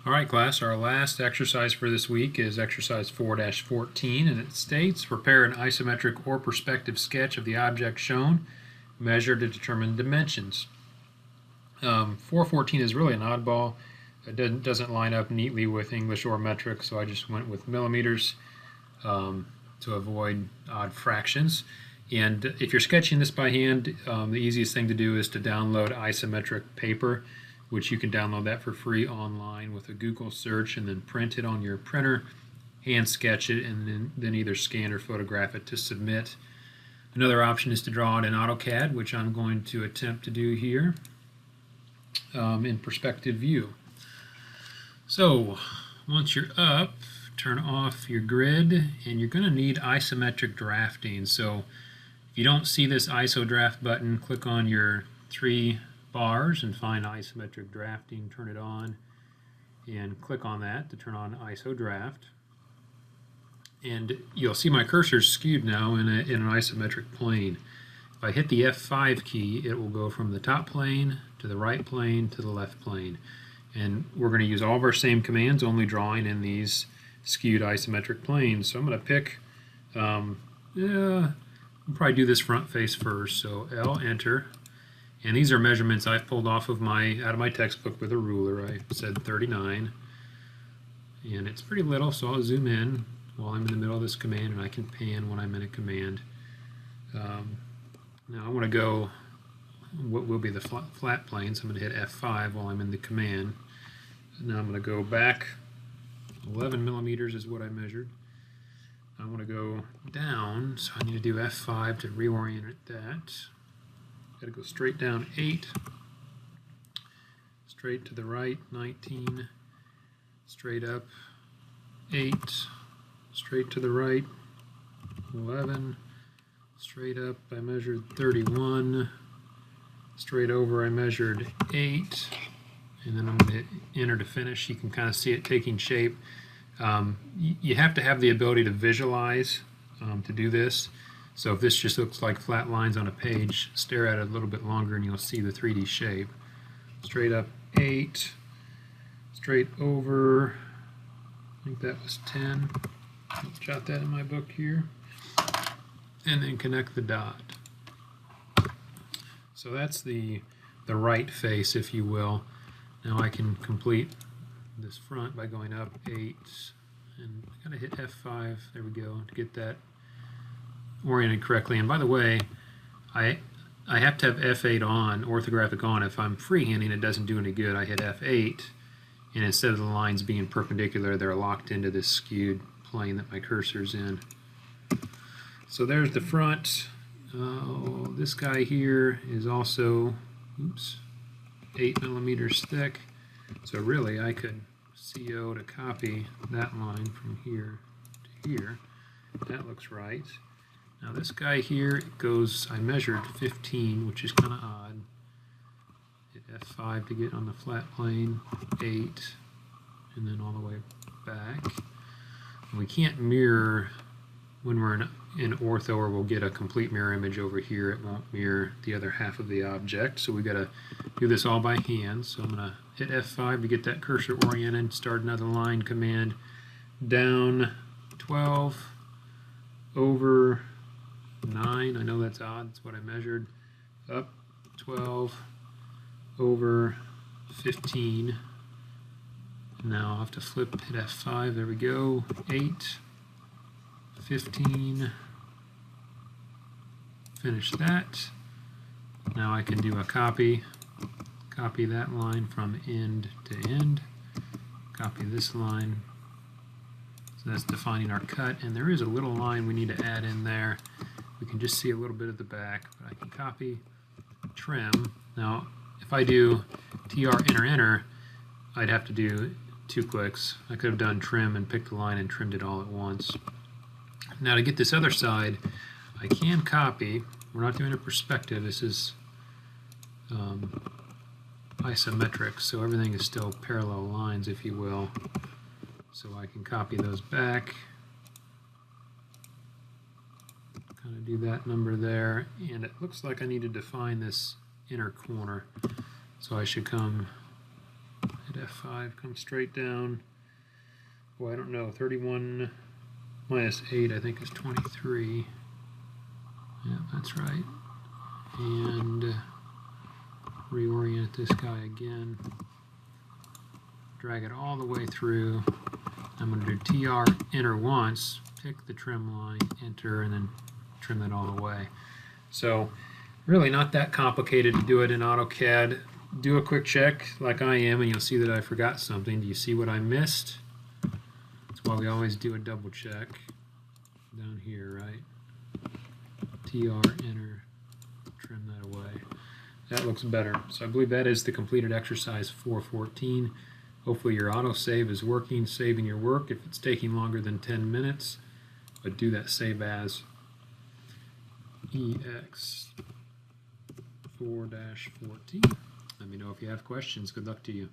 All right, class, our last exercise for this week is exercise 4-14, and it states, prepare an isometric or perspective sketch of the object shown, measure to determine dimensions. 414 is really an oddball. It doesn't line up neatly with English or metric, so I just went with millimeters to avoid odd fractions. And if you're sketching this by hand, the easiest thing to do is to download isometric paper, which you can download that for free online with a Google search, and then print it on your printer, hand sketch it, and then either scan or photograph it to submit. Another option is to draw it in AutoCAD, which I'm going to attempt to do here in perspective view. So once you're up, turn off your grid, and you're going to need isometric drafting. So if you don't see this ISO draft button, click on your three bars and find isometric drafting, turn it on, and click on that to turn on ISO draft. And you'll see my cursor skewed now in an isometric plane. If I hit the F5 key, it will go from the top plane to the right plane to the left plane. And we're going to use all of our same commands, only drawing in these skewed isometric planes. So I'm going to pick, I'll probably do this front face first. So L, enter. And these are measurements I've pulled off of out of my textbook with a ruler. I said 39. And it's pretty little, so I'll zoom in while I'm in the middle of this command, and I can pan when I'm in a command. Now I want to go what will be the flat plane, so I'm going to hit F5 while I'm in the command. Now I'm going to go back 11 millimeters is what I measured. I want to go down, so I need to do F5 to reorient that. Got to go straight down 8, straight to the right 19, straight up 8, straight to the right 11, straight up I measured 31, straight over I measured 8, and then I'm going to hit enter to finish. You can kind of see it taking shape. You have to have the ability to visualize to do this. So if this just looks like flat lines on a page, stare at it a little bit longer and you'll see the 3D shape. Straight up 8, straight over, I think that was 10. I'll jot that in my book here. And then connect the dot. So that's the right face, if you will. Now I can complete this front by going up 8, and I gotta hit F5, there we go, to get that oriented correctly. And by the way, I have to have F8 on, orthographic on. If I'm freehanding, it doesn't do any good. I hit F8, and instead of the lines being perpendicular, they're locked into this skewed plane that my cursor's in. So there's the front. This guy here is also, 8 millimeters thick. So really, I could CO to copy that line from here to here. That looks right. Now this guy here, it goes, I measured 15, which is kind of odd. Hit F5 to get on the flat plane, 8, and then all the way back. And we can't mirror when we're in ortho, or we'll get a complete mirror image over here. It won't mirror the other half of the object, so we got to do this all by hand. So I'm going to hit F5 to get that cursor oriented, start another line command, down 12, over 9, I know that's odd, that's what I measured, up 12, over 15. Now I'll have to flip, hit F5, there we go, 8, 15, finish that. Now I can do a copy that line from end to end, copy this line. So that's defining our cut, and there is a little line we need to add in there. We can just see a little bit of the back, but I can copy, trim. Now, if I do TR enter enter, I'd have to do 2 clicks. I could have done trim and picked the line and trimmed it all at once. Now to get this other side, I can copy. We're not doing a perspective. This is isometric, so everything is still parallel lines, if you will. So I can copy those back, kind of do that number there, and it looks like I need to define this inner corner. So I should come hit F5 comes straight down. Boy, I don't know. 31 minus 8, I think, is 23. Yeah, that's right. And reorient this guy again. Drag it all the way through. I'm going to do TR, enter once, pick the trim line, enter, and then trim that all the way. So really not that complicated to do it in AutoCAD. Do a quick check like I am, and you'll see that I forgot something. Do you see what I missed? That's why we always do a double check down here, right? TR, enter, trim that away. That looks better. So I believe that is the completed exercise 414. Hopefully your autosave is working, saving your work if it's taking longer than 10 minutes. But do that save as EX4-14. Let me know if you have questions. Good luck to you.